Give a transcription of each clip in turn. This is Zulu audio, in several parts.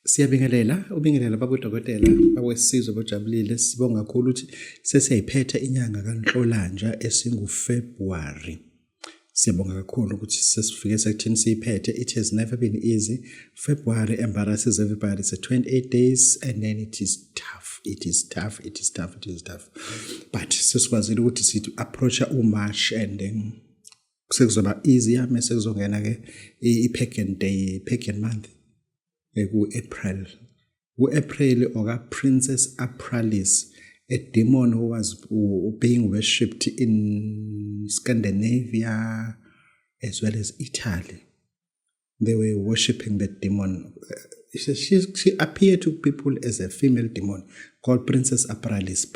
Siyabingelela ubingelela babodokotela abawesizwe bojabulile sibonga kakhulu ukuthi sesiyayiphetha inyanga kaNhlolanja esinguFebruary. Siyabonga kakhulu ukuthi sesifike sekuthini siyiphethe. It has never been easy. February embarrasses everybody. It's 28 days and then it is tough. It is tough. But sesikwazile ukuthi sithi approach uMarch and then sekuzoba easier mase kuzongena ke i-pagan day, pagan month. April or Princess Apralis, a demon who was being worshipped in Scandinavia as well as Italy. They were worshipping the demon. She appeared to people as a female demon called Princess Apralis.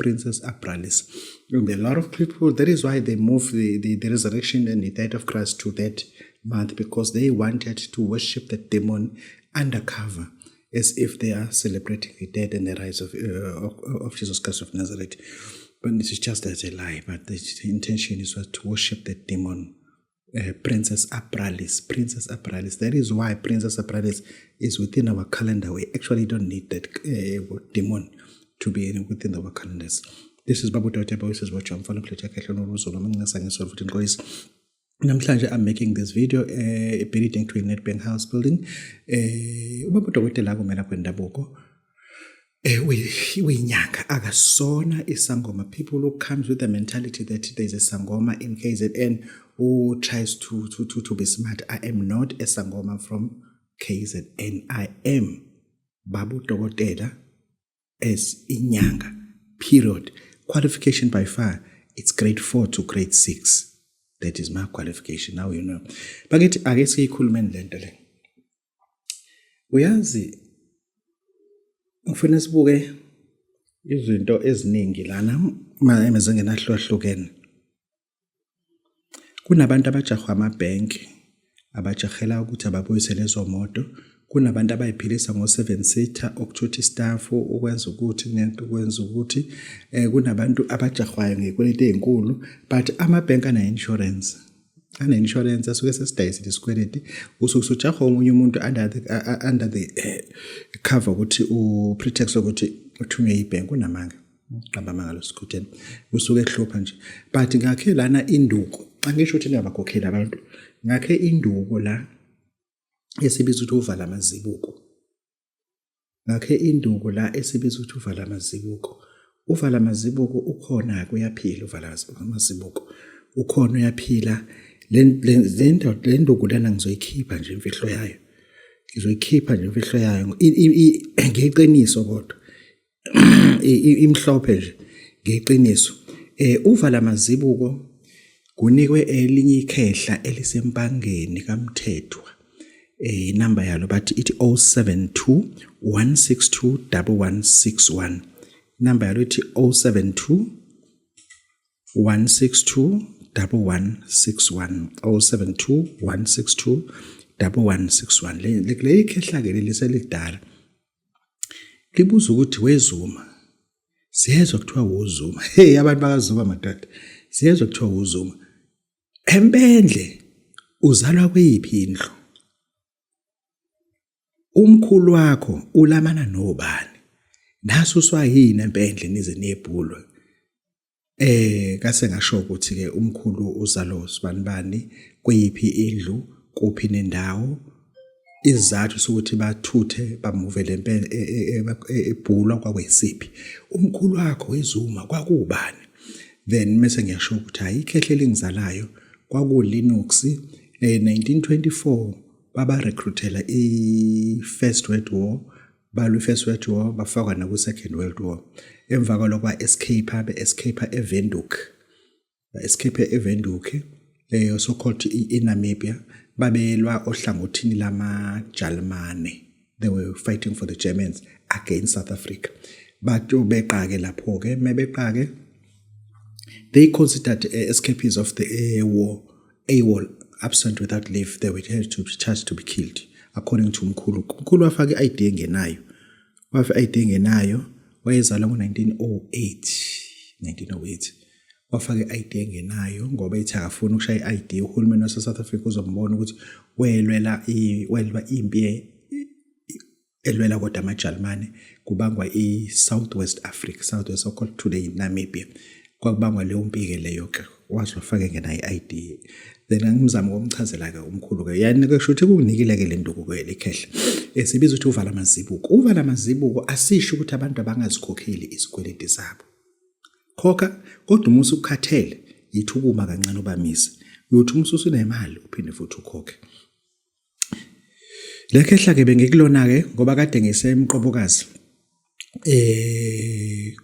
And a lot of people, that is why they moved the resurrection and the death of Christ to that month, because they wanted to worship the demon undercover, as if they are celebrating the death and the rise of Jesus Christ of Nazareth. But this is just as a lie. But the intention was to worship the demon, Princess Apralis. That is why Princess Apralis is within our calendar. We actually don't need that demon to be within our calendars. This is Babu Dr. Boyces watch. I'm following Namhlanje I'm making this video building to a Nedbank house building. Ubabudokotela kumela kwendabuko uyinyanga akasona isangoma. People who comes with the mentality that there's a sangoma in KZN who tries to be smart. I am not a sangoma from KZN. I am Babudokotela as inyanga. Period. Qualification by far, it's grade 4 to grade 6. That is my qualification. Now you know. Bakithi ake siyikhulumeni lento le. Uyazi ufuna sibuke izinto eziningi lana emazingena kunabantu abajahwa amabhenki abajahela ukuthi ababuyisele lezo moto. Kunabantu abayiphilisa ngo7 seater ukuthutha istaff ukwenza ukuthi nento ukwenza ukuthi kunabantu abajahwayo ngekweleti ezinkulu, but amabhenki ana insurance asuke sesidayisile isikweleti usuke usujahwa omunye umuntu under the cover ukuthi pretext ukuthi uthunywe ibhenki unamanga qamba amanga losikhutheni usuke ehlupha nje. But ngakhe lana induko angisho ukuthi ngabakhokhela abantu ngakhe induko la esibiza ukuthi uvala amazibuko. Ngakhe induko la esibiza ukuthi uvala amazibuko. Uvala amazibuko ukhona kuyaphila uvala amazibuko. Ukhona uyaphila le nduko lana ngizoyikhipha nje imfihlo yayo. Ngizoyikhipha nje imfihlo yayo ngeqiniso kodwa. Imhlophe nje ngeqiniso. Uvala amazibuko kunikwe elinye ikhehla elisempangeni kaMthethwa. Number yalo bathi ithi 072 162 1161. Number yalo ithi 072 162 1161. 072 162 1161. Le khehla ke liselidala. Libuza ukuthi wezuma. Siyezwa kuthiwa uzuma. Hey abantu bakazuma madodana. Siyezwa kuthiwa uzuma. Empendle uzalwa kweyiphi indlu? Umkhulu wakho ulamana nobani? Nasuswa yini empendle nize nebhulo? Kase ngasho ukuthi ke umkhulu uzalo sibanibani kweyiphi indlu kuphi nendawo izathu sokuthi bathuthe bamuvele empendle ebhulo kwakwesiphi. Umkhulu wakho wezuma kwakubani? Then mase ngiyasho ukuthi hayi ikhehle lingizalayo kwaku Linux 1924 baba recruitela i-First World War, balu First World War bafakwa na ku Second World War. Emva kwalokho escape eVenduk so called in Namibia babelwa ohlangothini lama Germany. They were fighting for the Germans against South Africa. Batho beqake lapho ke mebeqake they considered escapees of the AWOL absent without leave. They were charged to be killed according to Mkhulu. Mkhulu wafake ID engenayo. Wayezalwa ngo1908. Wafake ID engenayo ngoba ethi akafuna ukushaya ID. Uhulumeni wase South Africa uzombona ukuthi welwa impi elwela kodwa amaJalimane kubangwa iSouthwest Africa, Southwest so called today Namibia. Kwakubangwa leyo mpike leyo ke wazi wafake ngena iID. Then angimzama ukumchazela ke umkhulu ke yani ke shothi kunikile ke lento ke lekhehla. Sibiza ukuthi uvala amazibuko. Uvala amazibuko asisho ukuthi abantu abangazikhokheli isikweleti sabo. Khokha kodwa uma usukhathele yithukuma kancane ubamise. Uyothi umsusu unemali uphinde futhi ukhokhe. Lekhehla ke bengikulona ke ngoba kade ngisemqobokazi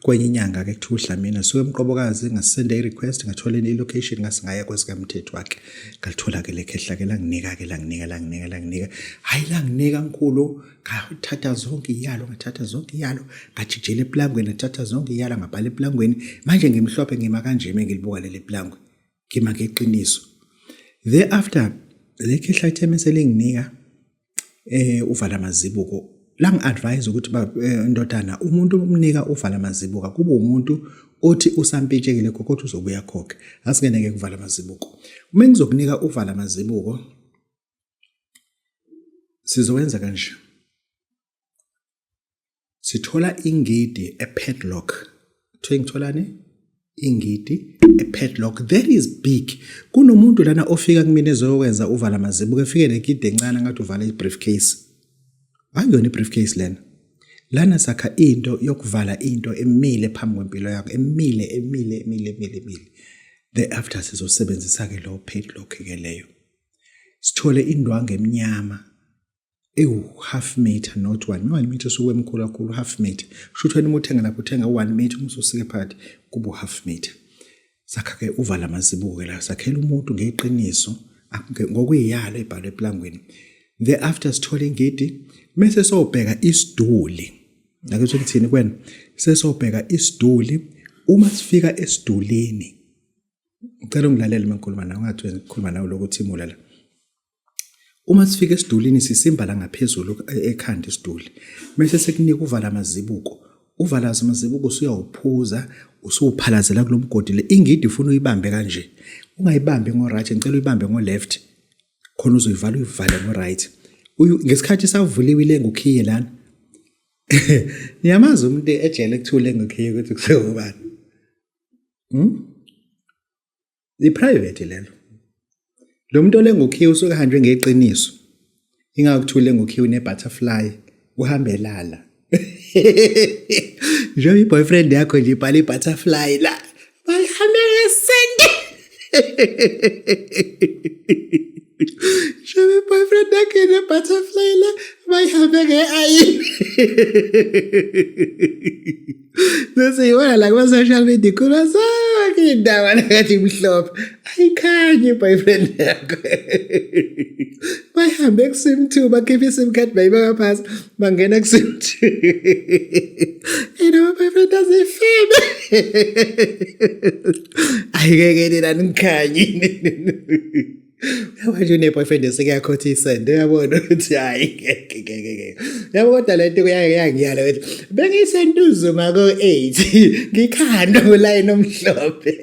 kwenye inyanga ke kuthuhla mina suke emqobokazi ngasenda irequest ngathola ilocation ngasingaya kwesikamthetho wakhe ngalithola ke lekhehla ke langinika hayi langinika nkulu ngathatha zonke iyalo ngajijela eplangweni ngathatha zonke iyalo ngabhala eplangweni manje ngimhlophe ngima kanje ngilibuka leli plangwe ngima ngeqiniso thereafter lekhehla ithemese lenginika uvala amazibuko la ngi-advise ukuthi ndodana umuntu umnika uvala amazibuko kube umuntu othi usampitshekile kodwa uzobuya khokhe asingeneke kuvala amazibuko uma ngizokunika uvala amazibuko sizowenza kanje sithola ingidi epadlock ngitholani ingidi epadlock that is big kunomuntu lana ofika kumina ezokwenza uvala amazibuko efike negidi encane ngathi uvala ibriefcase angiyona ibriefcase lana sakha into yokuvala into emile phambi kwempilo yakho emile thereafter sizosebenzisa ke lo padlock ke leyo sithole indwangu emnyama half meter not 1 meter suke emkhulu kakhulu half meter kusho wena uthenga lapho uthenga 1 meter umsusike phakathi kubo half meter sakha ke uvala amazibuko la sakhela umuntu ngeqiniso ngokuyiyalo ebhalwe eplangweni thereafter sithole ingidi mase sobheka isiduli ngathi ukuthini kwena sesobheka isiduli uma sifika esidulini ngicela ungilalele mangikhuluma nawe ungathi ngikhuluma nawe lokuthi imula la uma sifika esidulini sisimba la ngaphezulu ekhanda isiduli mase sekunika uvala amazibuko uvala amazibuko usuyawuphuza usuphalazela kulomgodi le ingidi ufuna uyibambe kanje ungayibambi ngo right ngicela uyibambe ngo left khona uzoyivala uyivale ngo right ngesikhathi savuliwe lengukhiye lana niyamazi umuntu ejele kuthule ngukhiye ukuthi kusebani private lelo lo muntu olengukhiye usuke hanjwe ngeqiniso ingakuthule ngukhiye une butterfly uhambe lala nje boyfriend yakho nje ibhala butterfly la bayihambe ngesende Shabe boyfriend yakhe ne butterfly la bayihambe ngeayi Nasiyiwona la kwa social media kuna zonke indaba nakathi imhlophe ayikhanye boyfriend yakho bayihambe kusim 2 bakhipha isim card bayibeka phansi bangena kusim 2 my boyfriend azifebe ayikeke nina nikhanye Yabona une boyfriend esekuyakhotha isende uyabona ukuthi hayi yabo kodwa lento kuyangiyala ukuthi bengisenduzuma ko 8 ngikhanda uline omhlophe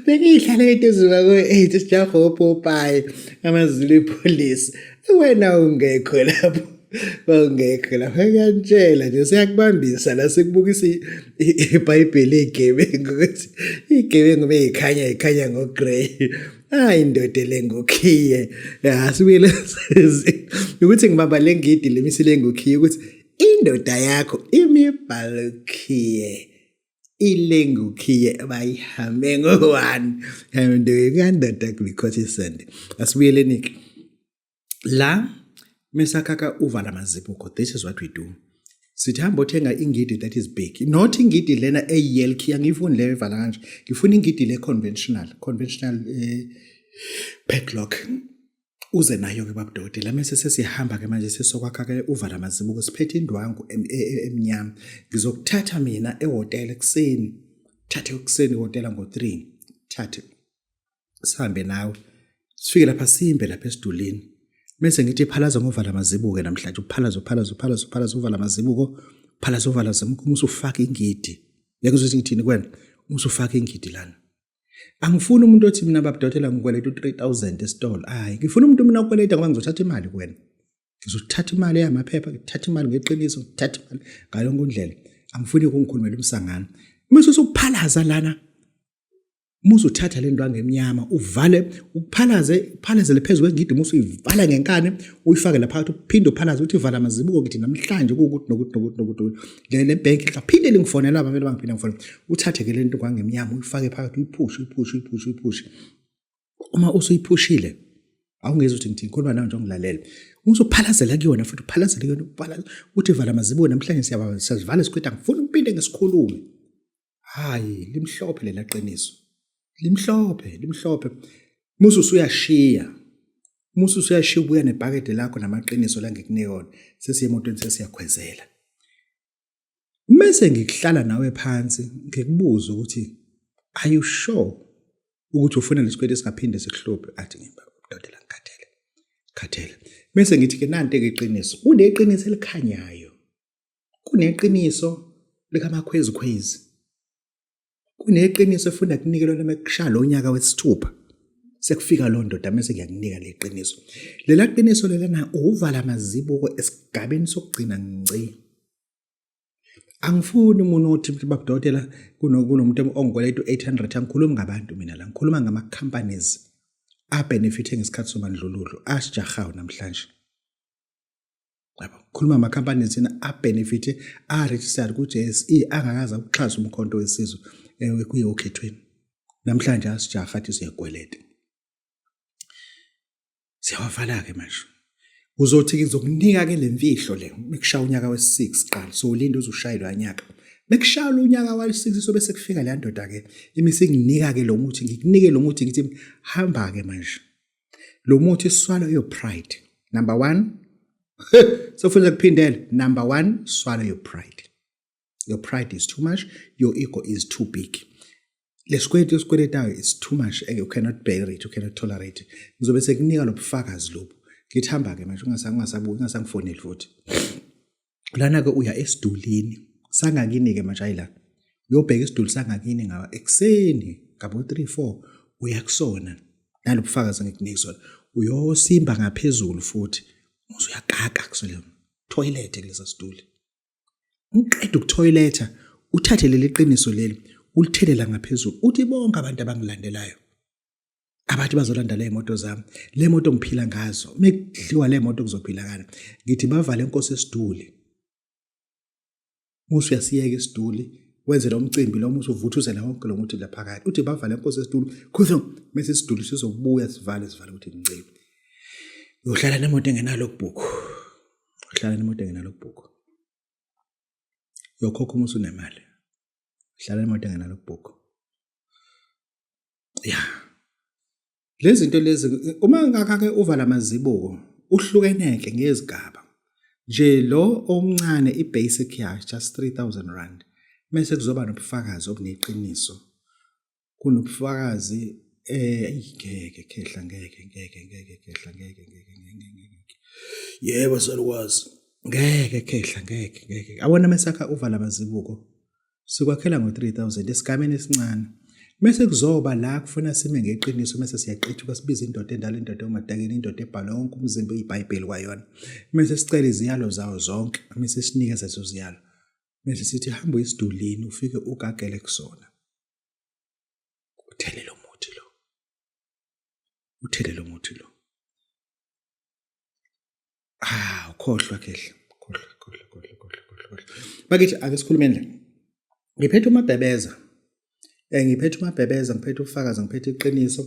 bengihlala enduzuma ko 8 sijaho Popeye amazulu police wena ungekho lapho bangekho lapho ngiyantshela nje siyakubambisa la sekubukisa iBhayibheli egebengu ukuthi igebengu beyikhanya ngo grey hayi indoda lengukhiye asibile ukuthi ngibamba lengidi lemisile ngukhiye ukuthi indoda yakho imibhalukhiye ilengukhiye abayihambe ngo1 yamndo kandoda kulikhotha isende asibuyele niki la mesakaka uvala amazibuko this is what we do sithi hamba uthenga ingidi that is big not ingidi lena eyelkhi angifuni le evala kanje ngifuna ingidi le conventional padlock uze nayo ke babudode la mase sesihamba ke manje sesokwakha ke uvala amazibuko siphethe indwangu emnyama ngizokuthatha mina ehotel ekseni thathe ekseni hotel ngo3 thathe sihambe nawe sifike lapha simbe lapha esidulini Mase ngithi phalaza ngovala amazibuko namhlanje uphalaza uvala amazibuko phalaza uvala amazibuko usufaka ingidi yakuzothi ngithini kwena usufaka ingidi lana angifuni umuntu othi mina babudotela ngikweleta u3000 esitolo hayi ngifuna umuntu mina okweleta ngoba ngizothatha imali kwena ngizothatha imali yamaphepha, ngithatha imali ngeqiniso, ngithatha imali ngalonke indlela. Angifuni ukungikhulumela umsangano. Mase usuphalaza lana. Musu uthatha le ndwangu emnyama, uvale, uphalazele phezulu kwengidi, musu uyivala ngenkani, uyifake lapha phakathi, uphinde uphalaze uthi vala amazibuko ngithi namhlanje ukuthi nokuthi. Le bank iphinde lingifonela abameli bangiphinde ngifonela. Uthathe ke le nto kwangemnyama, uyifake phakathi, uyiphushe. Uma usuyiphushile, awungezi ukuthi ngithi ngikhuluma nawe nje ngilalela. Usuphalazela kuyona futhi uphalazele kuyona, uthi vala amazibuko namhlanje siyazivala isikweta, ngifuna uphinde ngesikhulume. Hayi, limhlophe lela qiniso. Limhlophe. Musu usuyashiya ubuya nebhakede lakho namaqiniso la ngikunika wona. Sesiye emotweni sesiyakhwezela. Mase ngikuhlala nawe phansi, ngikubuza ukuthi are you sure ukuthi ufuna lesikwete singaphinde sikuhluphe? Athi ngibabudodela ngikhathele. Mase ngithi ke nanti ke iqiniso. Kuneqiniso elikhanyayo. Kuneqiniso likamakhwezi. Kuneqiniso efuna kunikelwa lemekusha lo nyaka wesithupha. Sekufika lo ndoda mase ngiyakunika leqiniso. Lela qiniso lelana uvala amazibuko esigabeni sokugcina ngci. Angifuni umuntu othi babudodela kunomuntu ongikweleta 800 angikhulumi ngabantu mina la ngikhuluma ngama companies abenefit ngesikhathi somandlululo asijahawo namhlanje. Khuluma ama companies ina abenefit registered ku JSE angakaza ukuxhasa umkhonto wesizwe kuyokhethweni. Namhlanje asijaha athi siyakweleta. Siyawavala ke manje. Uzothi ngizokunika ke lemfihlo le mekushaya unyaka wes6 qala so ulinda uzushayelwa unyaka. Mekushaya unyaka wal6 sobe sekufika le ndoda ke imise nginika ke lo muthi ngikunike lo muthi ngithi hamba ke manje. Lo muthi swallow your pride. Number 1 so futhi kuphindela. Number 1 swallow your pride. Your pride is too much, your ego is too big. Lesikweletayo is too much, you cannot bear it, you cannot tolerate it. Ngizobe sekunika lobufakazi lobu. Ngithamba ke manje ungasangifoneli futhi. Lana ke uya esidulini sangakini ke manje ayila. Uyobheka isiduli sangakini ngawa ekseni ngabo 3-4 uyakusona. Nalobufakazi ngikunika sona. Uyosimba ngaphezulu futhi. Uzuyakaka kusole toilet kulesa siduli. Uqeda ukutoileta uthathe leli qiniso leli ulithelela ngaphezulu uthi bonke abantu abangilandelayo abathi bazolanda le moto zami le moto ngiphila ngazo mekudliwa le moto kuzophila kana ngithi bavale inkosi esiduli musu yasiyeke isiduli wenze lo mcimbi lo musu uvuthuzela wonke lo muthi la phakathi uthi bavale inkosi esiduli kutho mase isiduli sizobuya sivale ukuthi ngicebe uyohlala nemoto engenalo kubhuku yokhokho umusu nemali hlala nemoto engenalo kubhuku lezi zinto lezi uma ngakake uvala amazibuko uhlukeneke ngezigaba nje lo omncane ibasic yakhe just 3000 rand mase kuzoba nobufakazi obuneqiniso kunobufakazi ngeke khehla yebo solwazi ngeke khehla ngeke abona mesakha uvala amazibuko sikwakhela ngo3000 esigabeni esincane mase kuzoba la kufuna sime ngeqiniso mase siyaqithuka sibiza indoda endala indoda omadakeni indoda ebhala wonke umzimba iBhayibheli kwayona mase sicela iziyalo zawo zonke mase sinikeza lezo ziyalo mase sithi hamba esidulini ufike ukagele kusona uthele lo muthi lo ukhohlwa khehla khohlwa bakithi ake sikhulume nje ngiphethe umabhebeza ngiphethe ufakazi ngiphethe iqiniso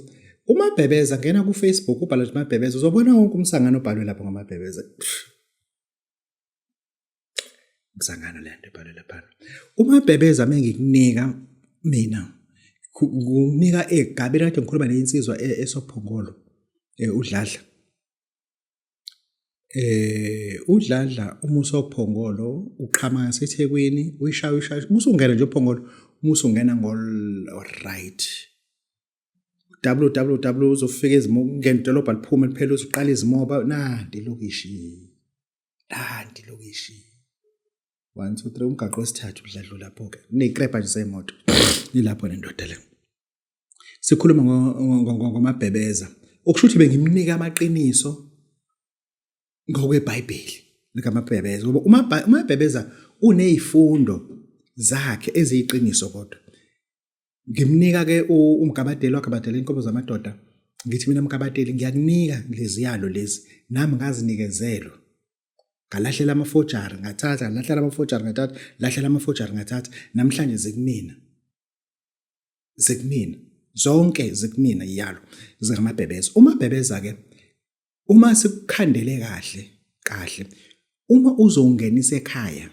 umabhebeza ngena ku Facebook ubhala nje umabhebeza uzobona wonke umsangano obhalwe lapho ngamabhebeza umsangano le nto ebhalwe lapha umabhebeza mengikunika mina ngunika egabeni kade ngikhuluma neinsizwa esophongolo udladla umuso ophongolo uqhama ngaseThekwini uyishaya musungena nje ophongolo musungena ngol right www uzofika ngene idolobha liphuma liphela uziqala izimoba nanti lokishi 1 2 3 umgaqo wesithathu udladlo lapho ke nekrepha nje semoto nilapho nendoda le sikhuluma ngomabhebeza okushuthi bengimnika amaqiniso ngokweBhayibheli likaMabhebeza ngoba uMabhebeza unezifundo zakhe eziyiqiniso kodwa ngimnika ke uMgabadeli waGabadela inkomo zamadoda ngithi mina Mgabadeli ngiyakunika leziyalo lezi nami ngazinikezelo ngalahlela amafojari ngathatha lahlela amafojari ngathatha lahlela amafojari ngathatha namhlanje zikumina zonke zikumina iyalo zikaMabhebeza uMabhebeza ke uma sikukhandele kahle uma uzongenisa ekhaya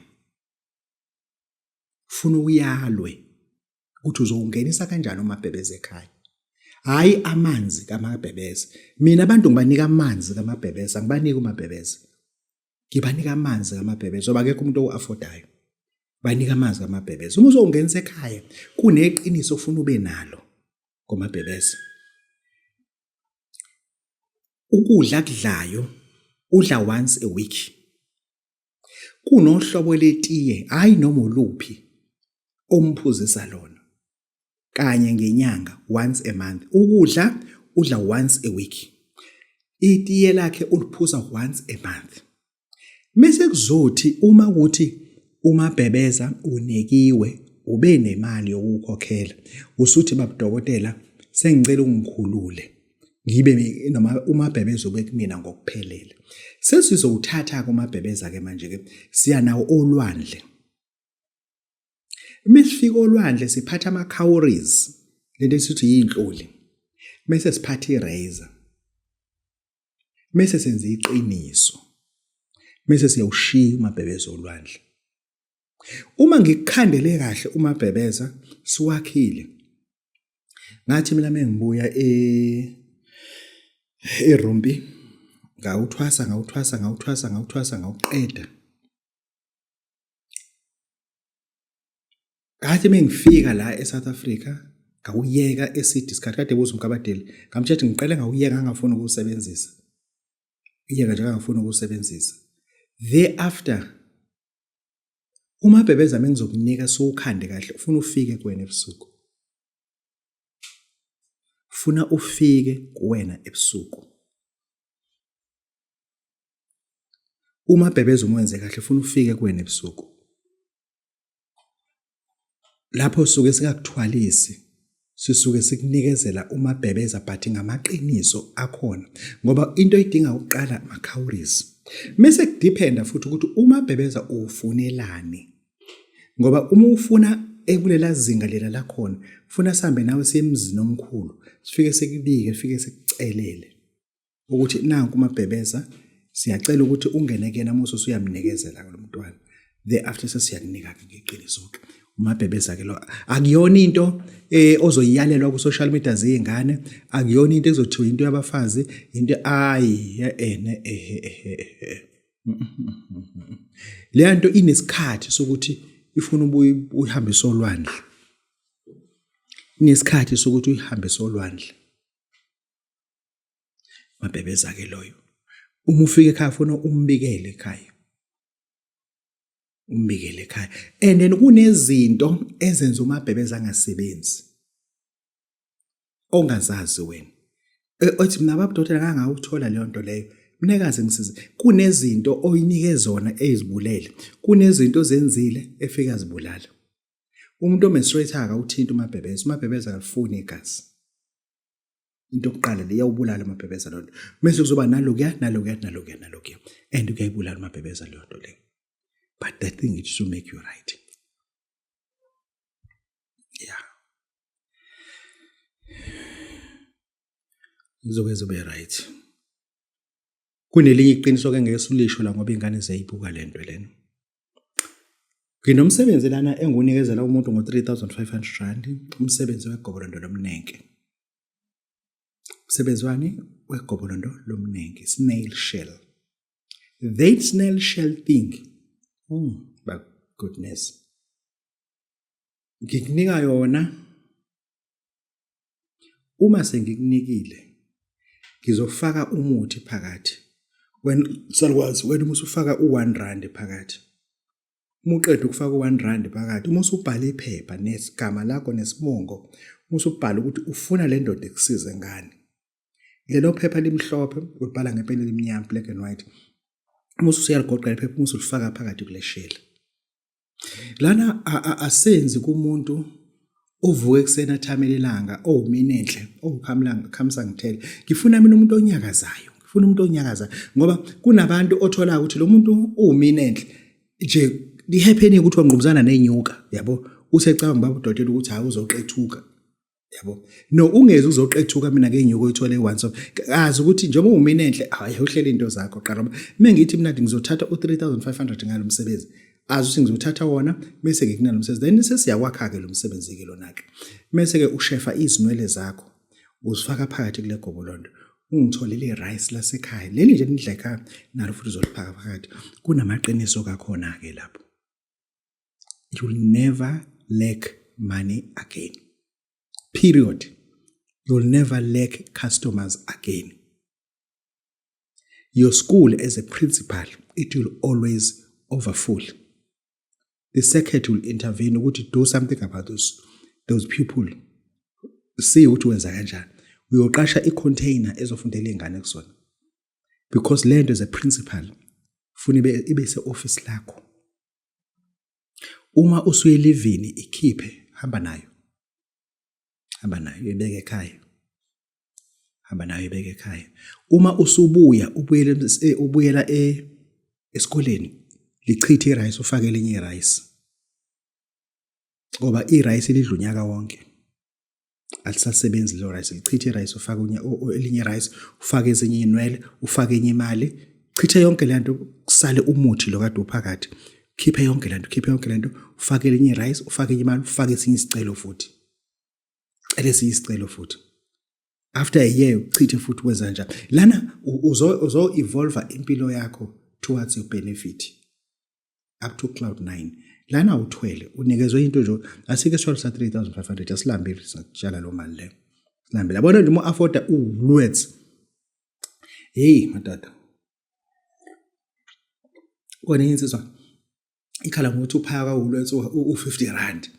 ufuna uyalwe ukuthi uzongenisa kanjani uMabhebeza ekhaya hayi amanzi kaMabhebeza mina abantu ngibanika amanzi kaMabhebeza ngibanika uMabhebeza ngibanika amanzi kaMabhebeza ngoba akekho umuntu oaffordayo banika amanzi kaMabhebeza uma uzongenisa ekhaya kuneqiniso ufuna ube nalo ngoMabhebeza ukudla kudlayo udla once a week kunohlobo letiye hayi noma uluphi omphuzisa lona kanye ngenyanga once a month ukudla udla once a week itiye lakhe uliphuza once a month mase kuzothi uma ukuthi uMabhebeza unekiwe ube nemali yokukhokhela usuthi babudokotela sengicela ungikhulule ngibe noma uMabhebeza ubekumina ngokuphelele sesizowuthatha kuMabhebeza ke manje ke siya nawo olwandle mesifika olwandle siphatha ama cowries lento esithi yinhloli mase siphatha irazor mase senza iqiniso mase siyawushiya uMabhebeza olwandle uma ngikukhandele kahle uMabhebeza siwakhile ngathi mina mengibuya eRumbi ngawuthwasa ngawuqeda ngathi mengifika la eSouth Africa ngawuyeka eCity isikhathi kade buza uMgabadeli ngamtshela ngiqale ngawuyeka ngangafuni ukusebenzisa iyeka nje ngangafuni ukusebenzisa thereafter uMabhebeza mengizokunika sokukhande kahle ufuna ufike kuwena ebusuku ufuna ufike kuwena ebusuku uMabhebeza umwenze kahle ufuna ufike kuwena ebusuku lapho suke sikakuthwalisi sisuke sikunikezela uMabhebeza but ngamaqiniso akhona ngoba into oyidinga ukuqala macowries mase kudependa futhi ukuthi uMabhebeza ufunelani ngoba uma ufuna ekulela zinga lela lakhona ufuna sihambe nawe semzini omkhulu sifike sekubike sifike sekucelele ukuthi nanku uMabhebeza siyacela ukuthi ungene kena mase usuyamnikezela lo mntwana thereafter sesiyakunika ngeqiniso ke uMabhebeza ke lo akuyona into ozoyiyalelwa ku social media zingane akuyona into ezothiwa into yabafazi into ayi le nto inesikhathi sokuthi ifuna ubuye uhambise olwandle inesikhathi sokuthi uyihambise olwandle uMabhebeza ke loyo uma ufika ekhaya ufuna umbikele ekhaya and then kunezinto ezenza uMabhebeza angasebenzi ongazazi wena othi mina babudokotela ngangawuthola leyo nto leyo mnekaze ngisize kunezinto oyinike zona ezibulele kunezinto zenzile efika zibulala umuntu omenstruate akawuthinta uMabhebeza akafuni igazi into yokuqala le yawubulala uMabhebeza lonto mase kuzoba nalokuya and kuyayibulala uMabhebeza leyo nto leyo but that thing it should make you right yeah izokwenza ube right kunelinye iqiniso ke ngeke sulisho la ngoba ingane ziyayibuka lento lena nginomsebenzi lana engunikezela umuntu ngo-3,500 rand umsebenzi wegobolondo lomnenke umsebenzi wani wegobolondo lomnenke snail shell that snail shell thing but goodness ngikunika yona uma sengikunikile ngizofaka umuthi phakathi salwazi wena uma usufaka u1 rand phakathi uma uqeda ukufaka u1 rand phakathi uma usubhala iphepha nesigama lakho nesibongo uma usubhala ukuthi ufuna le ndoda ekusize ngani lelo phepha limhlophe ubhala ngepeni elimnyama black and white uma usuyaligoqa iphepha uma usulifaka phakathi kule shell lana asenzi kumuntu ovuka eksena athamela ilanga owuminenhle owukhamisa ngithele ngifuna mina umuntu onyakazayo ngifuna umuntu onyakazayo ngoba kunabantu othola ukuthi lo muntu uwuminenhle nje lihappening ukuthi wangqubuzana nenyuka yabo usecabanga baba udokotela ukuthi hayi uzoqethuka yabo no ungeze uzoqethuka mina ngenyuko uyithole once azi ukuthi njengoba uwuminenhle hayi uhlele into zakho qala mengithi mina ngizothatha u3500 ngalo msebenzi azi ukuthi ngizothatha wona bese ngikunalo msebenzi then sesiyakwakha ke lo msebenzi ke lona ke bese ke ushefa izinwele zakho uzifaka phakathi kule gobolondo ungitholele irice lasekhaya leli nje nidla ekhaya nalo futhi uzoliphaka phakathi kunamaqiniso kakhona ke lapho you will never lack money again period you will never lack customers again your school as a principal it will always overfull the circuit will intervene ukuthi do something about those people see ukuthi wenza kanjani uyoqasha icontainer ezofundela ingane kusona because land as a principal funa ibe se-office lakho uma usuyelivini ikhiphe hamba nayo ibeke ekhaya hamba nayo ibeke ekhaya uma usubuya ubuyela esikoleni lichithe irice ufake elinye irice ngoba irice lidlunyaka wonke alisasebenzi lo rice lichithe irice ufake elinye rice ufake ezinye inwele ufake enye imali chithe yonke lento kusale umuthi lo kade uphakathi khiphe yonke lento ufake elinye rice ufake enye imali ufake esinye isicelo futhi after a year uchithe futhi wenza njalo lana uzo evolve impilo yakho towards your benefit up to cloud 9 lana uthwele unikezwe into nje asike sithola sa 3500 asilambile sakutshala lo mali leyo silambile yabona nje mo afforda uLwethu hey matata wona insizwa ikhala ngokuthi uphaka uLwethu u50 rand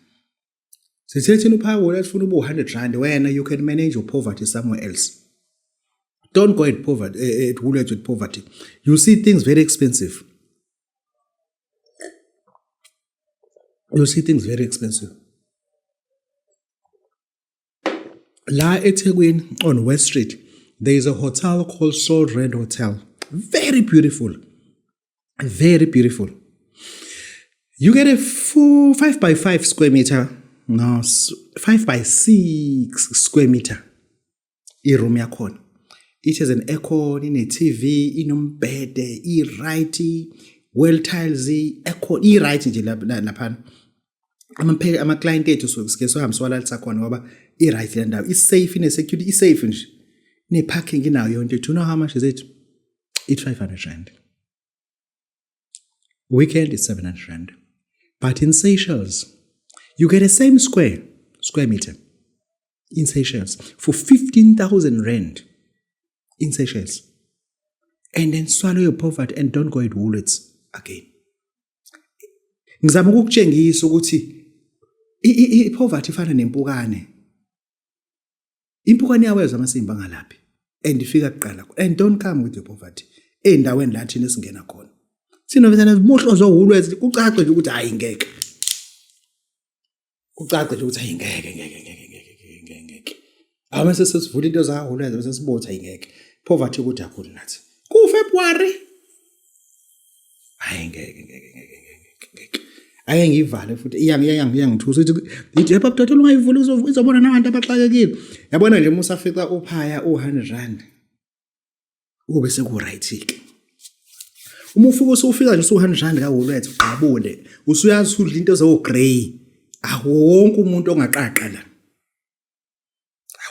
sithetheni uphaka uLwethu ufuna ube 100 rand wena you can manage your poverty somewhere else don't go at poverty at uLwethu with poverty you see things very expensive. You see things very expensive. La eThekwini on West Street, there is a hotel called Soul Red Hotel. Very beautiful. Very beautiful. You get a full 5x5 square meter. No, 5x6 square meter. I-room yakhona. It has an aircon, in a TV, inombhede, i-right, well tiles, aircon, i-right nje laphana. Ama client ethu sike sohamba sowalalisa khona ngoba i-right le ndawo i-safe ine-security i-safe nje ne-parking inayo yonke. Do you know how much is it? It's 500 rand. Weekend is 700 rand. But in Seychelles, you get the same square meter in Seychelles for 15,000 rand in Seychelles. And then swallow your poverty and don't go at Woolworths again. Ngizama ukukutshengisa ukuthi i-poverty ifana nempukane. Impukane yaweza amasimba ngalaphi and ifika kuqala and don't come with your poverty endaweni la thina singena khona. Sinovela zimuhlo zoHwoolworths kucace nje ukuthi hayi ngeke. Kucace nje ukuthi hayi ngeke. Awase sesivula into zaHwoolworths bese sibotha ingeke. Poverty ukuthi akuthi nathi. Ku February hayi ngeke. Ake ngivale futhi iyangithusa ukuthi ithi yepha buthatha ungayivula uzobona nabantu abaxakekile. Yabona nje musa fica uphaya u100 rand. Ube seku right ke. Uma ufika usufika nje u100 rand kaWoolworths abone usuyazi udla into zo grey. Wonke umuntu ongaqaqa la.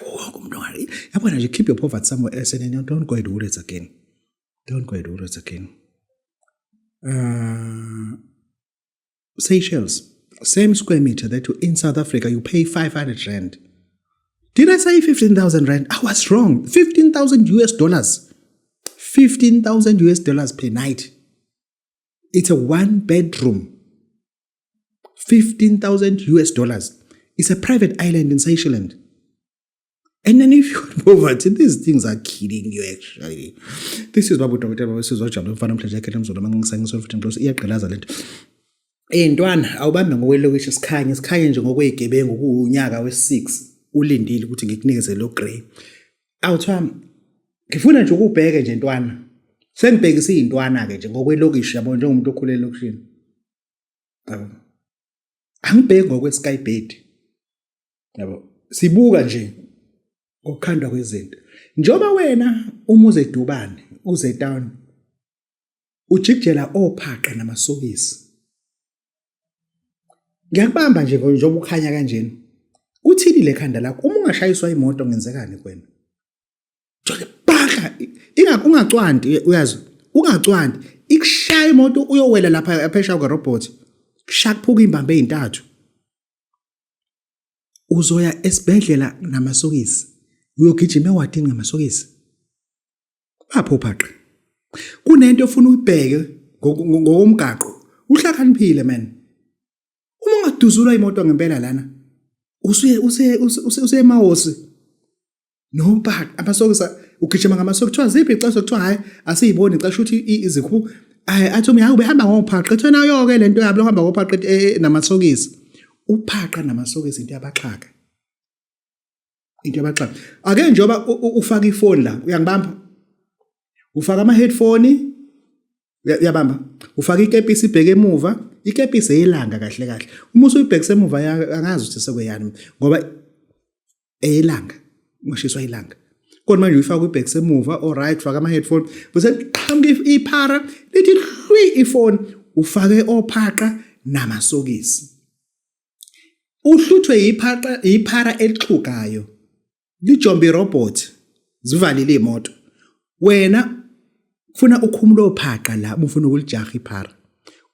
Wonke umuntu ongaqaqa. Yabona nje keep your poverty somewhere else and don't go to Woolworths again. Don't go to Woolworths again. Seychelles, same square meter that in South Africa you pay 500 rand. Did I say 15,000 rand? I was wrong. 15,000 US dollars. 15,000 US dollars per night. It's a 1-bedroom. 15,000 US dollars. It's a private island in Seychelles. And then if you poverty, these things are killing you actually. This is babu Dr. Babesizojabula mfana namhlanje ekhetha umzulu mangingisangisona futhi ngixoxa iyaqhelaza lento. Ntwana awubambe ngokwelokishi sikhanye nje ngokwegebengu kuunyaka we6 ulindile ukuthi ngikunikeze lo grey. Awuthwa ngifuna nje ukubheke nje ntwana. Sengibhekisa izintwana ke nje ngokwelokishi yabo njengomuntu okhule elokishini. Angibheki ngokweskybed. Yabo sibuka nje ukukhandwa kwezinto. Njoba wena umuze edubane uze town ujikjela ophaqa namasokisi. Ngiyakubamba nje njengoba ukhanya kanjeni. Uthini lekhanda lakho uma ungashayiswa imoto ngenzekani kuwena? Jole baka ungacwandi uyazi ungacwandi ikushaya imoto uyowela lapha ephesha kwa robot kushakuphuka imbambe ezintathu. Uzoya esibhedlela namasokisi uyogijima ewadini ngamasokisi. Apho phaqa kunento ofuna uyibheke ngokomgaqo uhlakaniphile man. Uma ungaduzula imoto ngempela lana usemahosi no but amasokisi ugijima ngamasokisi kuthiwa ziphi ixesha kuthiwa hayi asiyiboni ixesha ukuthi izikhu athi uma ubehamba ngophaqa ethona yonke lento yabo uhamba ngophaqa namasokisi uphaqa namasokisi into yabaxhaka ake njoba ufaka ifoni la uyangibamba ufaka ama headphone yabamba ufaka ikepisi ibheke emuva ikepisi eyelanga kahle uma usuyibhekise emuva angazi ukuthi sekweyani ngoba eyelanga ngishiswa ilanga kodwa manje uyifaka ibhekise emuva alright faka ama headphone bese qhamuka iphara lithi hlwi ifoni ufake ophaqa namasokisi uhluthwe iphara elixhukayo lijombe robot zivalile imoto wena ufuna ukhumula ophaqa la ufuna ukulijaha iphara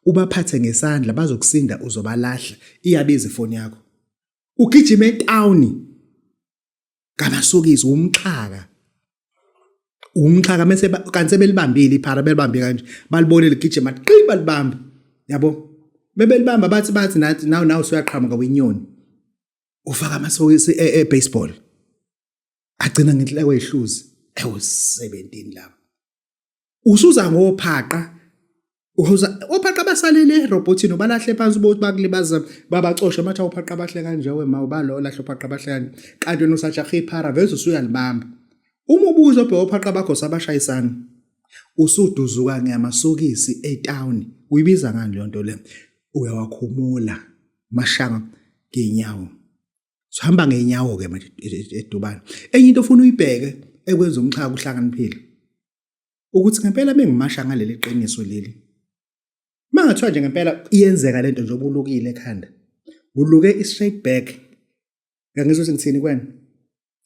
ubaphathe ngesandla bazokusinda uzobalahla iyabiza ifoni yakho ugijima etown ngamasokisi umxhaka mase kanti belibambile iphara belibambe kanje balibone ligijima qiba libamba yabo bebelibamba bathi nathi nawe usuyaqhamuka kwinyoni ufaka amasokisi baseball agcina ngenhleko yehluzi ewu17 lapha usuza ngophaqa ophaqa basalele robotini balahle phansi ukuthi bakulibaza babacosha matha ophaqa bahle kanje wema ubalo lahle ophaqa bahle kanje kanti wena usajaha iphara veze usuyalibamba uma ubuzo obhe ophaqa bakho sabashayisana usuduzuka ngamasokisi etown uyibiza ngani le nto le uyawakhumula mashanga ngenyawo sihamba ngenyawo ke manje edubane enye into ofuna uyibheke ekwenza umxhaka uhlakaniphile ukuthi ngempela bengimasha ngaleli qiniso leli mangathiwa nje ngempela iyenzeka lento nje obulukile ekhanda uluke i-straight back ngangizwe ukuthi ngithini kwena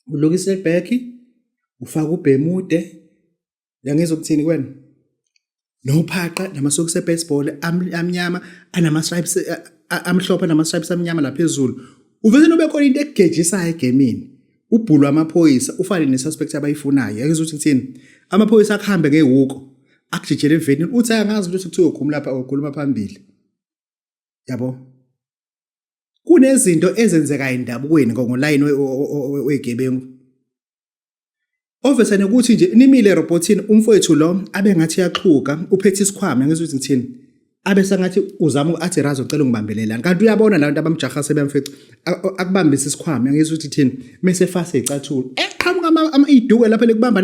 uluke i-straight back ufaka ubhemude ngangizwe ukuthini kwena nophaqa namasokisi ebaseball amnyama anama stripes amhlophe nama stripes amnyama laphezulu uveze nobe khona into egejisayo egemini ubhulwa amaphoyisa ufane nesuspect abayifunayo ngizwe ukuthi ngithini amaphoyisa akuhambe ngehuko akujijele evenini uthi angazi ukuthi kuthiwa ukhuluma phambili yabo kunezinto ezenzeka endabukweni ngoline wegebengu obviously ukuthi nje nimile robotini umfowethu lo abe ngathi yaxhuka uphethe isikhwama ngizwe ukuthi ngithini abe sangathi uzama athi razo ucela ungibambelelana kanti uyabona labantu abamjaha sebemfica akubambisa isikhwama ngizwe ukuthi thini mase fase icathulo eqhamuka iduke lapha lekubamba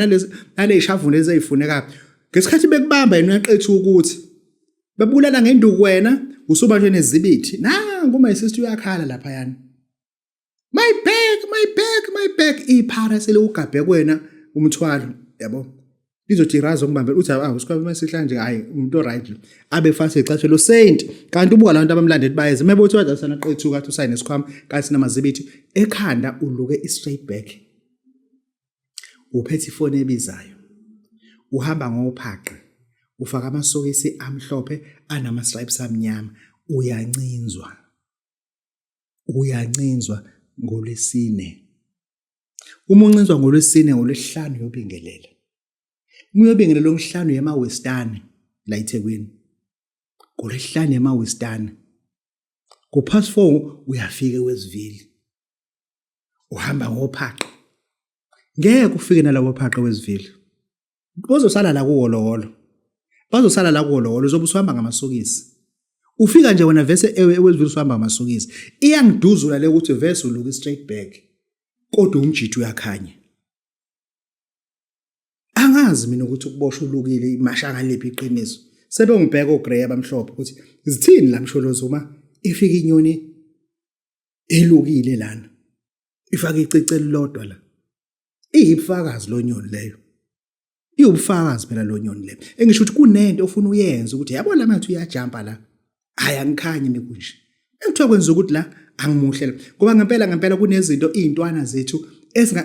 nale ishavune ezifuneka ngesikhathi bekubamba yena uyaqetha ukuthi bebulala ngenduku wena usuba nje nezibithi nangu my sister uyakhala lapha yana my back iphara sele ugabhe kwena umthwalo yabo lizothi razo ngibambela uthi usikhwama masihlanje nje hayi umuntu right abe fase icathulo lo saint kanti ubuka labantu abamlandeli bayeze mebothi wathi asana qethuka athi usayine isikhwama kanti namazibithi ekhanda uluke i-straight back uphethe ifoni ebizayo uhamba ngophaqa ufaka amasokisi amhlophe anama stripes amnyama uyancinzwa ngolwesine uma uncinzwa ngolwesine ngolwesihlanu yobingelela uma uyobingelela ngomhlanu yema-Western la eThekwini ngolwesihlanu yema-Western ku-4 uyafika eWestville uhamba ngophaqa ngeke ufike nalabo phaqe wezivile. Bazosala la kuwolowolo. Bazosala la kuwolowolo uzobe usihamba ngamasokisi. Ufika nje wena vese ewezivile usihamba ngamasokisi. Iyangiduzula le ukuthi vese uluka straight back. Kodwa umjiji uyakhanya. Angazi mina ukuthi ukuboshwa ulukile imashaka lephi iqiniso. Sebengibheka oGrey abamhlophe ukuthi zithini la msholozi uma ifika inyoni elukile lana. Ifaka icice elilodwa la. Iyibufakazi lo nyoni leyo. Iwubufakazi phela lo nyoni leyo. Engisho ukuthi kunento ofuna uyenza ukuthi yabona manje uyajumpa la. Hayi angikhanyi mikunje. Engithiwa kwenza ukuthi la angimuhle ngoba ngempela kunezinto izintwana zethu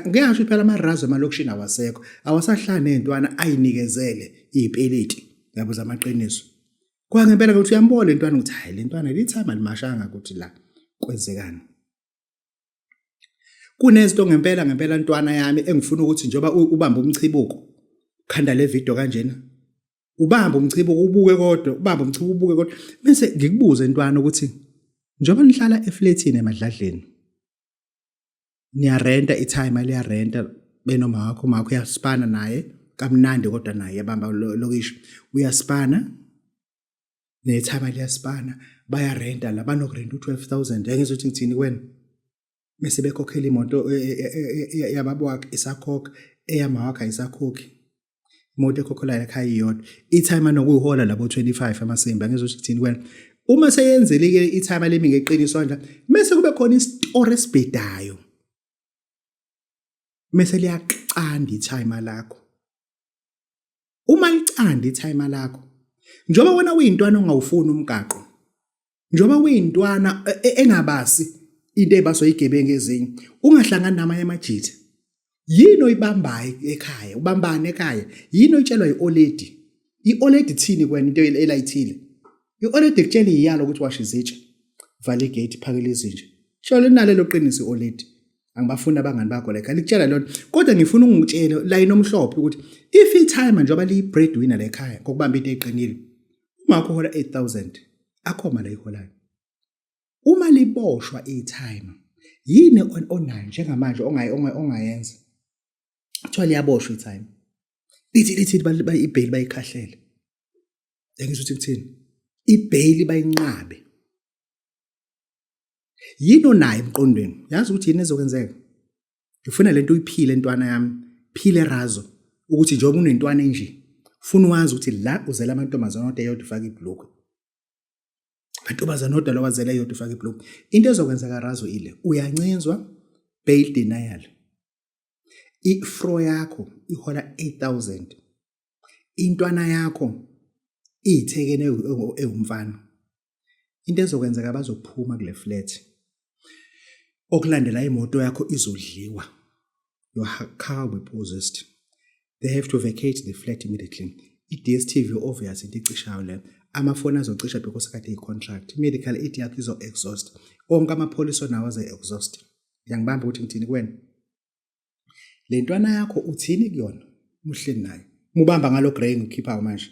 ngiyasho phela amarazo emalokishini awasekho awasahlala nezintwana ayinikezele izipeleti yabo zamaqiniso kwa ngempela ukuthi uyambona intwana ukuthi hayi lentwana lithama limashanga ukuthi la kwenzekani kunezinto ngempela ntwana yami engifuna ukuthi njoba ubamba umchibuko khanda le video kanjena ubamba umchibuko ubuke kodwa ubamba umchibuko ubuke kodwa bese ngikubuze intwana ukuthi njoba nihlala eflatini emadladleni niyarenta itime liyarenta benoma wakho makho uyaspana naye kamnandi kodwa naye yabamba lokisho uyaspana netime liyaspana bayarenta la banokurenta u12,000 engizothi ngithini kwena bese bekhokhela imoto yababo wakhe isakhokha eyamawakhe isakhokhi imoto ekhokhelayo ekhaya iyodwa itime nokuyihola labo 25 amasimbi engizothi ngithini kwena uma seyenzeleke itime lemi ngeqiniso nje bese kube khona istory esibhedayo bese liyaqanda itime lakho uma licanda itime lakho njoba wena uyintwana ongawufuni umgaqo njoba uyintwana engabasi into ebasoyigebenge ezinye ungahlangana namanye amajitha yini oyibambayo ekhaya ubambane ekhaya yini oyitshelwa ioledi ioledi thini kwena into elayithile ioledi kutshela iyalo ukuthi washo izitsha vale gate phakele izinja sholo nalelo qiniso ioledi angibafuna abangani bakho la likutshela lonto kodwa ngifuna ungitshele la inomhlophe ukuthi if itime njoba liyi breadwinner la ekhaya kokubamba into eqinile uma ukhola 8,000 akhoma la iholayo uma liboshwa itime yini onayo njengamanje ongayenza kuthiwa liyaboshwa itime lithi ibail bayikhahlele ngizothi kuthini ibail bayinqabe yini onayo emqondweni yazi ukuthi yini ezokwenzeka ngifuna lento uyiphile entwana yami phile razo ukuthi njengoba unentwana enje ufuna wazi ukuthi la uzela amantombazana odwa eyodwa ufaka ibhlukwe amantombazana odwa lawazela eyodwa ufaka ibhlukwe into ezokwenzeka razo ile uyancinzwa bail denial ifro yakho ihola 8,000 intwana yakho ithekene ewumfana into ezokwenzeka bazophuma kule flat okulandela imoto yakho izodliwa your car will be possessed they have to vacate the flat immediately iDStv obvious into icishayo le amafoni azocisha because kade icontract medical aid yakho izo exhaust onke amapolice nawo aze exhaust ngiyangibamba ukuthi ngithini kwena lentwana yakho uthini kuyona uhleli nayo ubamba ngalo Grey ngikhipha manje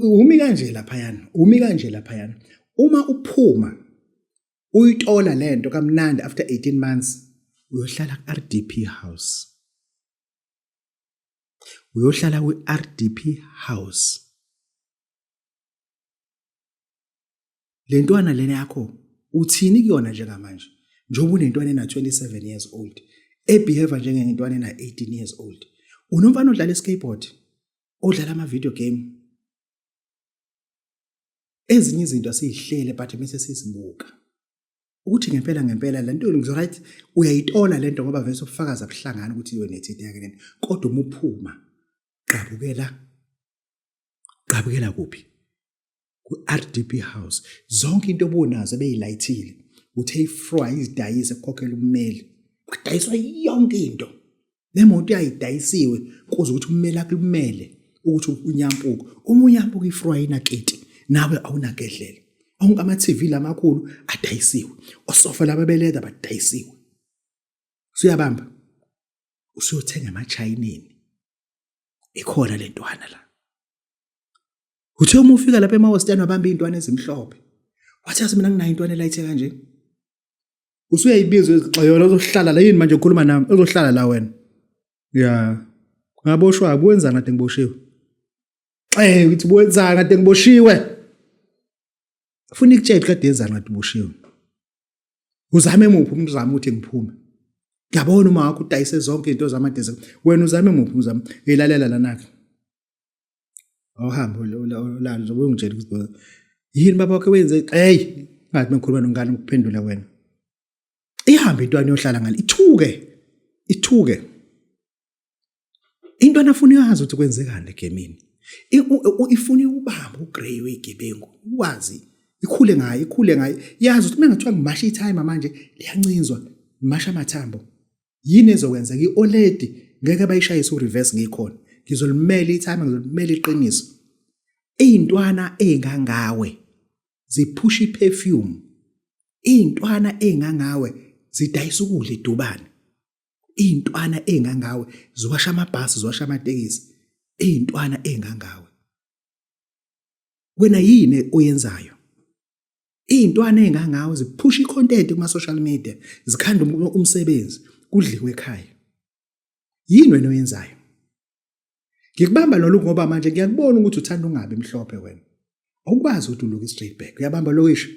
umi kanje laphayana uma uphuma uyitola lento kamnandi after 18 months uyohlala ku-RDP house uyohlala kwi-RDP house lentwana lena yakho uthini kuyona njengamanje njengoba unentwana ena 27 years old ebehave njengentwana ena 18 years old unomfana odlala skateboard odlala ama video game ezinye izinto asihlele but bese sizibuka ukuthi ngempela lento ngizoright uyayitola lento ngoba vese ubufakazi abuhlangana ukuthi iwe nethiti yake lento kodwa uma uphuma qabukela kuphi ku-RDP house zonke into obunazo beyilayithile uthe ifry izidayise ukukhokhela ummeli kudayiswa yonke into nemoto yayidayisiwe kuze ukuthi ummeli akumele ukuthi unyampuko uma unyampuko ifry inaketi nawe awunagedlela onke ama-TV lamakhulu adayisiwe osofa lababeleda badayisiwe usuyabamba usuyothenga amachayineni ikhona lentwana la uthe uma ufika lapha emawostani wabamba izintwana ezimhlophe wathi mina nginayo intwana elayithe kanje Usuyayibiza yona ozohlala la yini manje ukhuluma nami ozohlala la wena. Ya. Ngaboshwa akwenza ngathi ngiboshiwe. Uthi wenza ngathi ngiboshiwe. Ufuna ikutshela kade yenza ngathi uboshiwe. Uzame muphi umuntu uzama ukuthi ngiphume. Ngiyabona uma wakho udayise zonke izinto zamadezi. Wena uzame muphi uzama elalela lanaka. Awuhambe la uzobe ungitshela ukuthi yini baba wakhe wenze ngathi mengikhuluma nongane ukuphendula wena. Ihambe intwana yohlala ngale ithuke. Intwana afuna yazi ukuthi kwenzekani egemini. Ifuna ubamba uGrey wegebengu. Ukwazi ikhule ngayo yazi ukuthi mengathiwa ngimasha itime manje liyancinzwa ngimasha amathambo yini ezokwenza ngioledi ngeke bayishayise ureverse ngikhona ngizolimela itime ngizolimela iqiniso izintwana engangawe ziphusha iperfume izintwana engangawe zidayisa ukudla edubane izintwana engangawe ziwasha amabhasi ziwasha amatekisi izintwana engangawe wena yini oyenzayo izintwana engangawe ziphusha icontent kuma social media zikhanda umsebenzi kudliwe ekhaya yini wena oyenzayo ngikubamba lo ngoba manje ngiyakubona ukuthi uthanda ungabe emhlophe wena awukwazi ukuthi uluke straight back uyabamba lokisho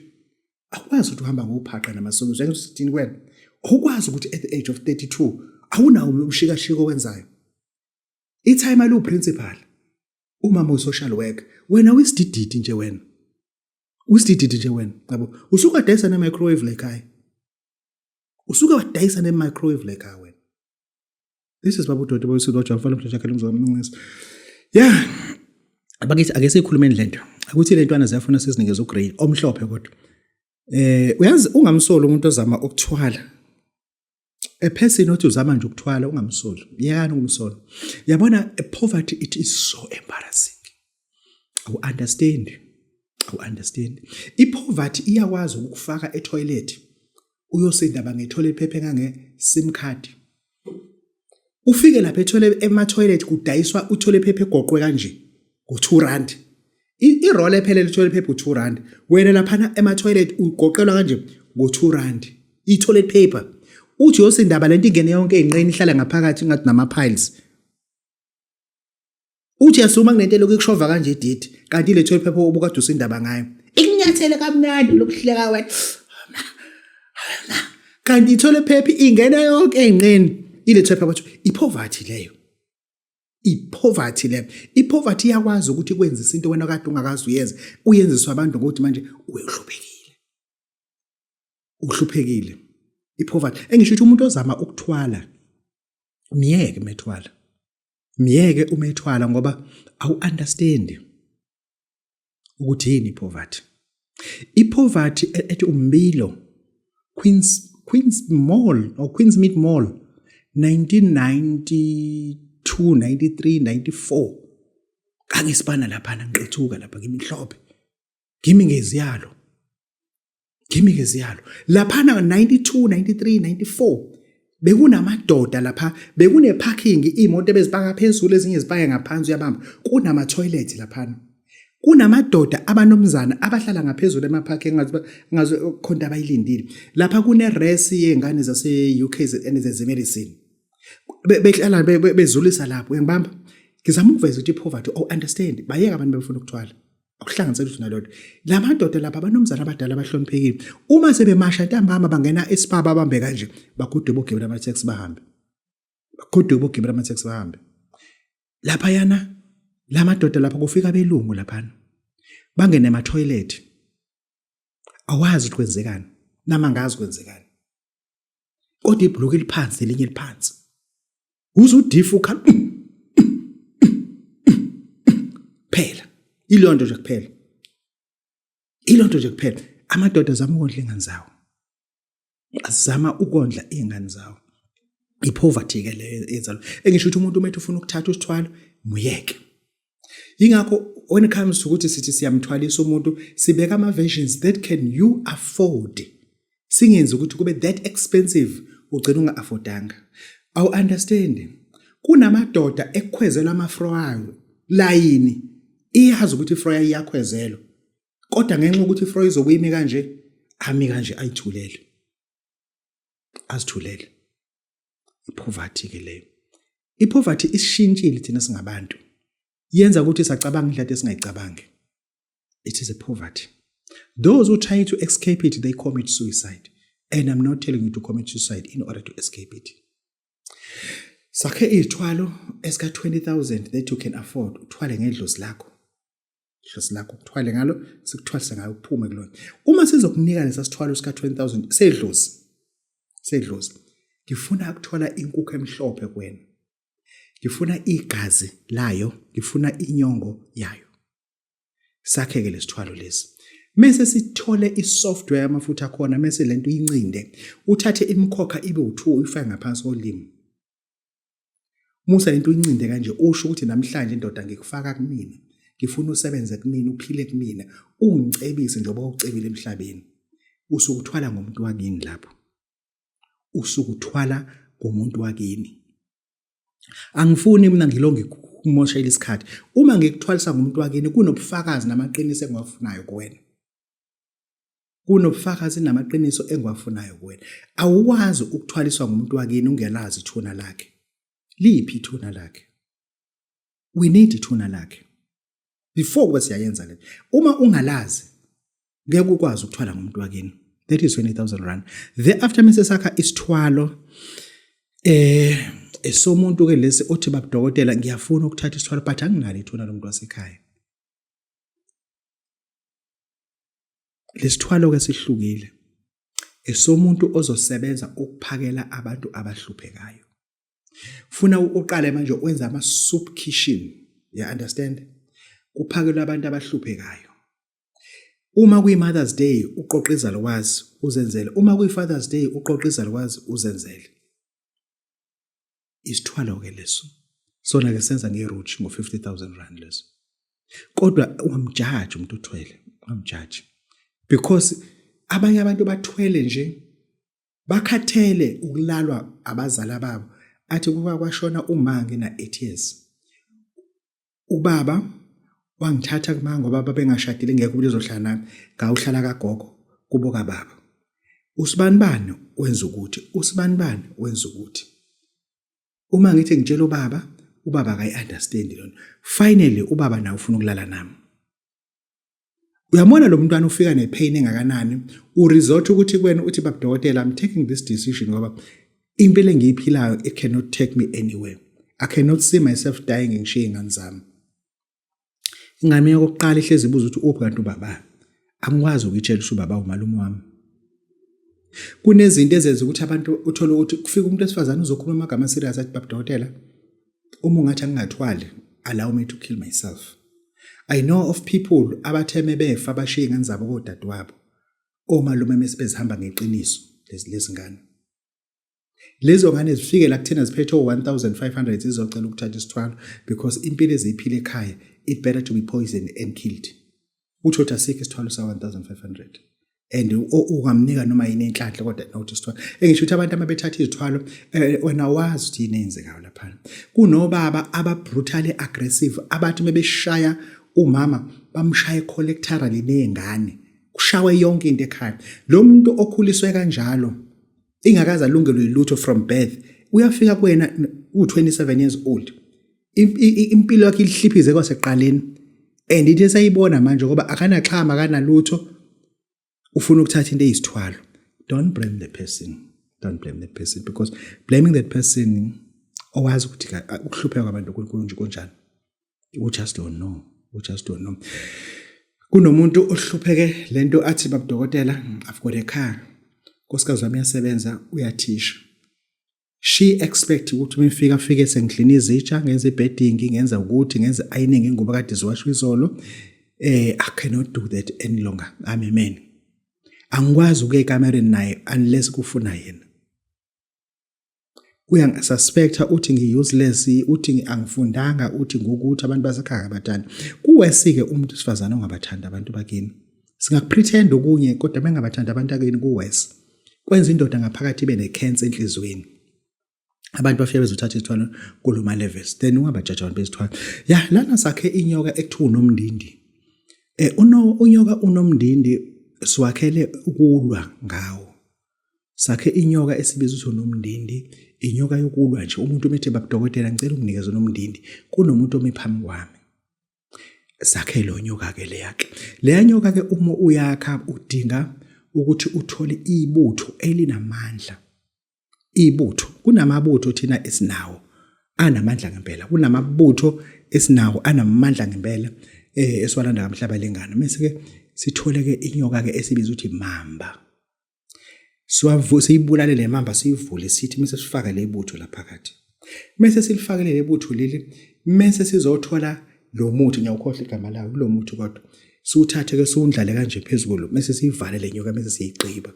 awukwazi ukuthi uhamba ngophaqa namasolution njengokuthi kwena awukwazi ukuthi at the age of 32 awunawo umshikashiko wenzayo itime alu principal uma mo social work wena wisidididi nje wena yabo usuka wadayisa ne-microwave lekhaya wena this is babu dodo boyisi lo jafana mhlanje akhe limzomncisa abakithi ake sikhulumeni lento akuthi le ntwana ziyafuna sizinikeze uGrey omhlophe kodwa uyazi ungamsolo umuntu ozama ukuthwala person othi uzama nje ukuthwala ungamsolo yakani umsolo yabona poverty it is so embarrassing I understand ipoverty iyakwazi ukufaka etoilet uyosindaba ngetoilet paper ngange sim card ufike lapha ema-toilet kudayiswa utoilet paper egoqwe kanje ngo-2 rand i-roll ephelele toilet paper u-2 rand wena lapha ema-toilet ugoqelwa kanje ngo-2 rand i-toilet paper uthi yosindaba lento ingene yonke ey'nqeni ihlala ngaphakathi ngathi nama-piles uthi yasuma kunento lokushova kanje edidi kanti ile toilet paper obukade usindaba ngayo ikunyathele kamnandi lokuhleka wena kanti i-toilet paper ingena yonke ey'nqeni ile toilet paper ipoverty leyo ipoverty iyakwazi ukuthi kwenzisa into wena kade ungakazi uyenziswa abantu ukuthi manje uhluphekile ipoverty engisho ukuthi umuntu ozama ukuthwala miyeke umethwala ngoba awu understand ukuthi yini ipoverty ethi umbilo Queensmead Mall 1992 93 94 kangisibana lapha ngiqethuka lapha ngimhlophe ngimi ngeziyalo lapha 92 93 94 bekunamadoda lapha bekune parking imoto ebezipaka phezulu ezinye zipaka ngaphansi uyabamba kunama toilet lapha kunamadoda abanomzana abahlala ngaphezulu emaparking ngazi khonto abayilindile lapha kune resi yengane zase UK ezemedicine behlala bezulisa lapho uyangibamba ngizama ukuveza ukuthi ipoverty understand bayeka abantu befuna ukuthwala akuhlanganisela ukuthi nalodwa lamadoda lapha abanomzana abadala abahloniphekile uma sebemasha ntambama bangena esipaba bambe kanje bagude bogibela ama-taxi bahambe lapha yana lamadoda lapha kufika belungu lapha bangene ema-toilet awazi ukuthi kwenzekani nama ngazi kwenzekani kodwa ibhuluku eliphansi elinye eliphansi uzudifa ukhala phela ilonto nje kuphela amadoda azama ukondla ingane zawo ipoverty ke le enzalo engisho ukuthi umuntu umethe ufuna ukuthatha usithwalo muyeke ingakho when it comes to ukuthi sithi siyamthwalisa umuntu sibeka ama versions that can you afford singenzi ukuthi kube that expensive ugcina unga affordanga awu understand kunamadoda ekukhwezela amafroyo layini iyazi ukuthi ifroya iyakhwezelwa kodwa ngenxa ukuthi ifroya izokuyimi kanje ami kanje ayithulele azithulele. Ipoverty ke leyo. Ipoverty isishintshile thina singabantu. Yenza ukuthi sacabanga indlela esingayicabangi. It is a poverty. Those who try to escape it, they commit suicide. And I'm not telling you to commit suicide in order to escape it. Sakhe ithwalo esika 20,000 that you can afford. Uthwale ngedlozi lakho. Idlozi lakho uthwale ngalo sikuthwalisa ngayo uphume kulona. Uma sizokunika lesa sithwalo sika 20,000 sedlozi. Sedlozi. Ngifuna ukuthola inkukhu emhlophe kuwena. Ngifuna igazi layo, ngifuna inyongo yayo. Sakhe ke lesithwalo lesi. Mase sithole isoftware yamafutha khona mase lento incinde uthathe imkhokha ibe u2 uyifake ngaphansi kolimi. Musa lento incinde kanje usho ukuthi namhlanje indoda ngikufaka kumina. Ngifuna usebenze kumina uphile kumina ungicebise njengoba ucebile emhlabeni. Usukuthwala ngomuntu wakini lapho. Usukuthwala ngomuntu wakini. Angifuni mina ngilonge ukumoshela isikhathi. Uma ngikuthwalisa ngomuntu wakini kunobufakazi namaqiniso engiwafunayo kuwena. Kunobufakazi namaqiniso engiwafunayo kuwena. Awukwazi ukuthwaliswa ngomuntu wakini ungelazi ithuna lakhe. Liphi ithuna lakhe? We need ithuna lakhe. Before kube siyayenza le. Uma ungalazi ngeke ukwazi ukuthwala ngomuntu wakini. That is 20,000 rand. Thereafter mase sakha isithwalo esomuntu ke lesi othi babudokotela ngiyafuna ukuthatha isithwalo but anginalo ithuna lomuntu wasekhaya. Lesithwalo ke sihlukile. Esomuntu ozosebenza ukuphakela abantu abahluphekayo. Funa uqale manje wenza ama soup kitchen. You understand? Kuphakela abantu abahluphekayo. Uma kuyi Mother's Day uqoqa izalukwazi uzenzele. Uma kuyi Father's Day uqoqa izalukwazi uzenzele. Isithwalo ke leso. Sona ke senza ngeRuch ngo 50,000 rand leso. Kodwa ungamjudge umuntu othwele, ungamjudge. Because abanye abantu bathwele nje bakhathele ukulalwa abazali babo. Athi kuba kwashona umangi na 8 years. Ubaba wangithatha kuma ngoba baba bengashadile ngeke ulizohlala nami ngawuhlala kagogo kubo kababa. Usibanibani wenza ukuthi usibanibani wenza ukuthi. Uma ngithi ngitshela ubaba akayi understand lona. Finally ubaba nawe ufuna ukulala nami. Uyamona lo mntwana ufika nepain engakanani uresort ukuthi kuwena uthi babudokotela I'm taking this decision ngoba impilo engiyiphilayo it cannot take me anywhere. I cannot see myself dying ngishiye ingane zami. Ingane yokuqala ihlezi ibuza ukuthi uphi kanti ubaba. Angikwazi ukutshela ukuthi ubaba umalume wami. Kunezinto ezenza ukuthi abantu uthola ukuthi kufika umuntu esifazana uzokhuluma amagama serious athi babudokotela uma ungathi angingathwali allow me to kill myself. I know of people abatheme befa bashiye ingane zabo kodadewabo. Omalume mesebezihamba ngeqiniso lezingane. Lezo ngane zifike la kuthina ziphethe 1,500 zizocela ukuthatha isithwalo because impilo eziphile ekhaya it better to be poisoned and killed. Utho ukuthi asikho isithwalo sa 1,500 and ungamnika noma yini enhlanhla kodwa nokuthi isithwalo. Engisho ukuthi abantu ababethatha izithwalo wena wazi ukuthi yini enzekayo lapha. Kunobaba aba brutally aggressive abathi mebeshaya umama bamshaya collectorally nezingane. Kushawe yonke into ekhaya. Lo muntu okhuliswe kanjalo ingakaza lungelo yilutho from birth uyafika kuwena u27 years old impilo yakhe ilihlipize kwaseqaleni and ithi sayibona manje ngoba akanaxhama akanalutho ufuna ukuthatha into eyisithwalo. Don't blame the person because blaming that person owazi ukuthi ukuhlupheka kwabantu kunjani. You just don't know. Kunomuntu ohlupheke lento athi babudokotela I've got a car. Nkosikazi wami yasebenza uyathisha. She expect ukuthi mfike sengidlini izitsha ngenze bedding ngenza ukuthi ngenze ironing ngoba kade ziwashwa izolo. I cannot do that any longer. I'm a man. Angikwazi ukuya ekamereni naye unless kufuna yena. Uyangisuspecta uthi ngiuseless uthi angifundanga uthi ngokuthi abantu basekhaya abathanda. Kuwesike umuntu sifazana ongabathanda abantu bakini. Singakupretend okunye kodwa bengabathanda abantu bakini kuwesi. Kwenza indoda ngaphakathi ibe necancer enhlizweni. Abantu bafike bezothatha isithwalo kuloma levels then ungabajaja abantu bezithwalo. Yeah, lana sakhe inyoka ekuthiwa unomndindi. Unyoka unomndindi siwakhele ukulwa ngawo. sakhe inyoka esibiza ukuthi unomndindi, inyoka yokulwa nje. Umuntu umethe babudokotela ngicela unginikeze unomndindi, kunomuntu omi phambi kwami. Sakhe lo nyoka ke leyake. Leya nyoka ke uma uyakha udinga ukuthi uthole ibutho elinamandla. Ibutho kunamabutho thina esinawo anamandla ngempela. Kunamabutho esinawo anamandla ngempela eswalanda kamhlaba lengane. Mase ke sithole ke inyoka ke esibiza ukuthi mamba. Siyibulale le mamba siyivule sithi mase sifaka le butho la phakathi. Mase silifakele le butho leli, mase sizothola lo muthi, ngiyawukhohle igama lawo, lo muthi kodwa siwuthathe ke siwundlale kanje phezulu, mase siyivale le nyoka, mase siyiqiba.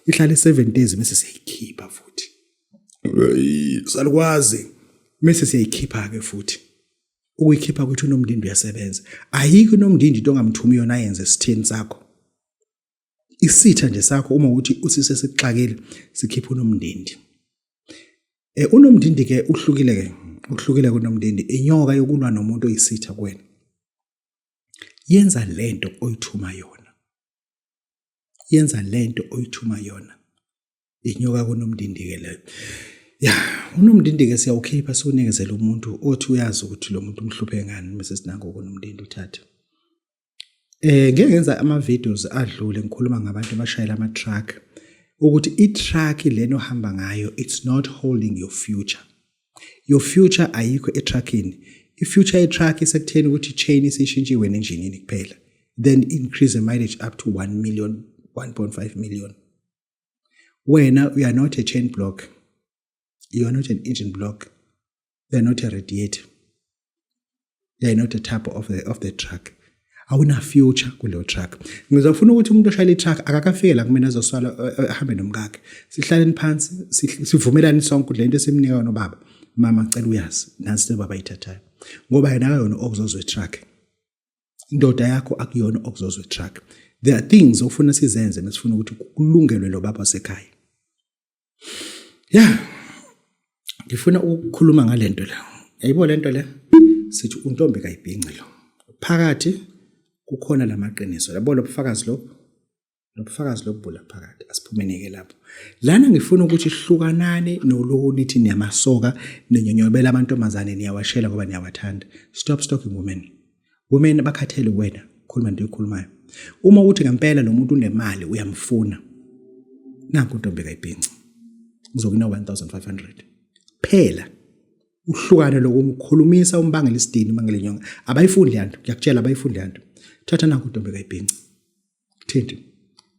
Ihlale 7 days mase siyikhipha futhi. Salukwazi mase siyikhipha ke futhi. Ukuyikhipha kwethu unomndindi uyasebenza. Ayikho unomndindi into ongamthumi yona ayenze esitheni sakho. Isitha nje sakho uma ukuthi usise sikuxakile sikhipha unomndindi. Unomndindi ke uhlukile kunomndindi. Inyoka yokulwa nomuntu oyisitha kuwena. Yenza lento oyithuma yona. Yenza lento oyithuma yona. Inyoka kunomndindi ke leyo. Unomndindi ke siyawukhipha siwunikezele umuntu othi uyazi ukuthi lo muntu umhluphe ngani bese sinako kunomndindi uthathe. Ngeke ngenza ama videos adlule ngikhuluma ngabantu abashayela ama truck ukuthi i-truck leno hamba ngayo it's not holding your future. Your future ayikho e-truckini. I-future ye-truck isekutheni ukuthi chain isishintshiwe nenjinini kuphela. Then increase the mileage up to 1 million, 1.5 million. Wena you are not a chain block. You are not an engine block. You are not a radiator. You are not a tap of the truck. Awuna future kulo truck. Ngizofuna ukuthi umuntu oshayela i-truck akakafike la kumina azoswala ahambe nomkakhe. Sihlaleni phansi, sivumelane sonke le nto esimnika yona baba. Mama cela uyazi, nansi le baba ithathayo. Ngoba yena akayona okuzozwe truck. Indoda yakho akuyona okuzozwe truck. There are things ofuna sizenze mesifuna ukuthi kulungelwe lo baba wasekhaya. Ngifuna ukukhuluma ngalento la. Yayibo lento le sithi untombi kayibhinqi lo. Phakathi kukhona lamaqiniso. Yabo lobufakazi lobubula phakathi. Asiphumeneke lapho. Lana ngifuna ukuthi hlukanane noloku nithi niyamasoka nenyonyobela amantombazane niyawashela ngoba niyawathanda. Stop stalking women. Women bakhathele wena. Khuluma into ekhulumayo. Uma uthi ngempela lo muntu unemali uyamfuna. Nanku untombi kayibhinqi. Uzokuna 1500. Phela uhlukane lokumkhulumisa umbangela isidini umbangela inyonga abayifundi yanto ngiyakutshela abayifundi yanto thatha nanku untombi kayibhinqi thinti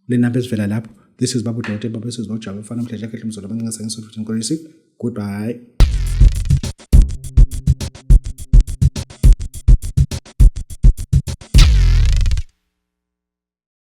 le namba ezivela lapho this is Babu Dothe baba sesizojaba ufana mhla yakhe mzola abancane sengisofuthi inkolisi goodbye.